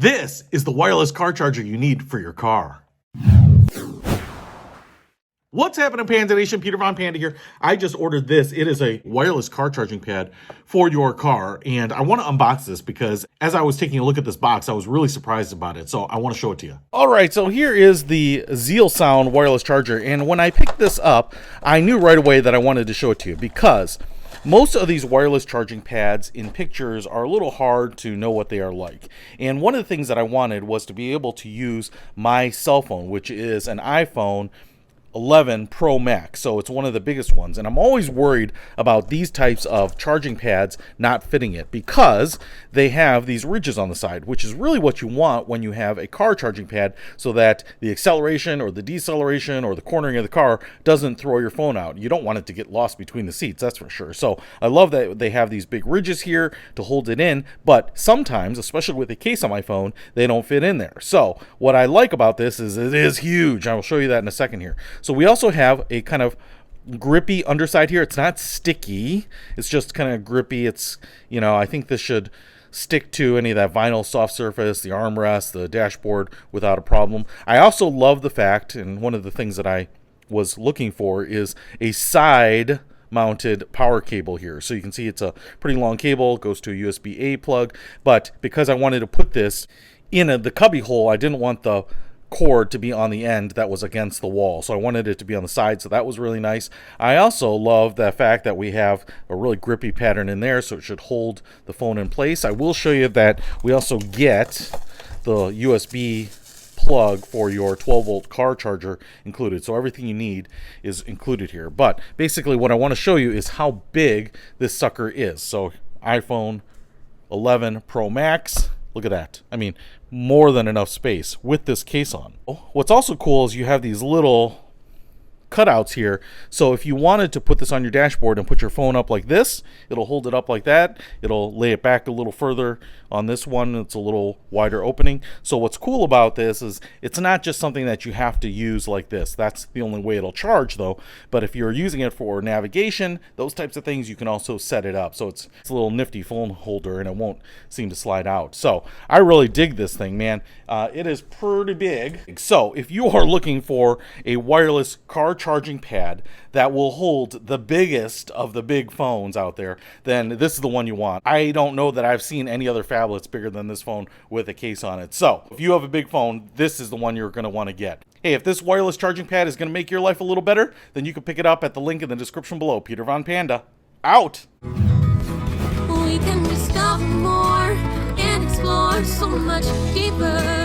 This is the wireless car charger you need for your car. What's happening, Panda Nation? Peter Von Panda here. I just ordered this. It is a wireless car charging pad for your car, and I want to unbox this because as I was taking a look at this box, I was really surprised about it, so I want to show it to you. All right, so here is the ZealSound wireless charger, and when I picked this up, I knew right away that I wanted to show it to you because most of these wireless charging pads in pictures are a little hard to know what they are like. And one of the things that I wanted was to be able to use my cell phone, which is an iPhone 11 Pro Max, so it's one of the biggest ones, and I'm always worried about these types of charging pads not fitting it because they have these ridges on the side, which is really what you want when you have a car charging pad, so that the acceleration or the deceleration or the cornering of the car doesn't throw your phone out. You don't want it to get lost between the seats, that's for sure. So I love that they have these big ridges here to hold it in, but sometimes, especially with the case on my phone, they don't fit in there. So what I like about this is it is huge. I will show you that in a second here. So we also have a kind of grippy underside here. It's not sticky. It's just kind of grippy. It's, you know, I think this should stick to any of that vinyl soft surface, the armrest, the dashboard without a problem. I also love the fact, and one of the things that I was looking for is a side mounted power cable here. So you can see it's a pretty long cable, goes to a USB-A plug, but because I wanted to put this in the cubby hole, I didn't want the cord to be on the end that was against the wall, so I wanted it to be on the side, so that was really nice. I also love the fact that we have a really grippy pattern in there, so it should hold the phone in place. I will show you that we also get the USB plug for your 12-volt car charger included, so everything you need is included here. But basically what I want to show you is how big this sucker is. So iPhone 11 Pro Max, look at that. I mean, more than enough space with this case on. What's also cool is you have these little cutouts here, so if you wanted to put this on your dashboard and put your phone up like this, it'll hold it up like that. It'll lay it back a little further. On this one, it's a little wider opening. So what's cool about this is it's not just something that you have to use like this. That's the only way it'll charge though, but if you're using it for navigation, those types of things, you can also set it up. So it's a little nifty phone holder and it won't seem to slide out. So I really dig this thing, man. It is pretty big. So if you are looking for a wireless car charging pad that will hold the biggest of the big phones out there, then this is the one you want. I don't know that I've seen any other phablets bigger than this phone with a case on it. So if you have a big phone, this is the one you're going to want to get. Hey, if this wireless charging pad is going to make your life a little better, then you can pick it up at the link in the description below. Peter Von Panda, out! We can discover more and explore so much deeper.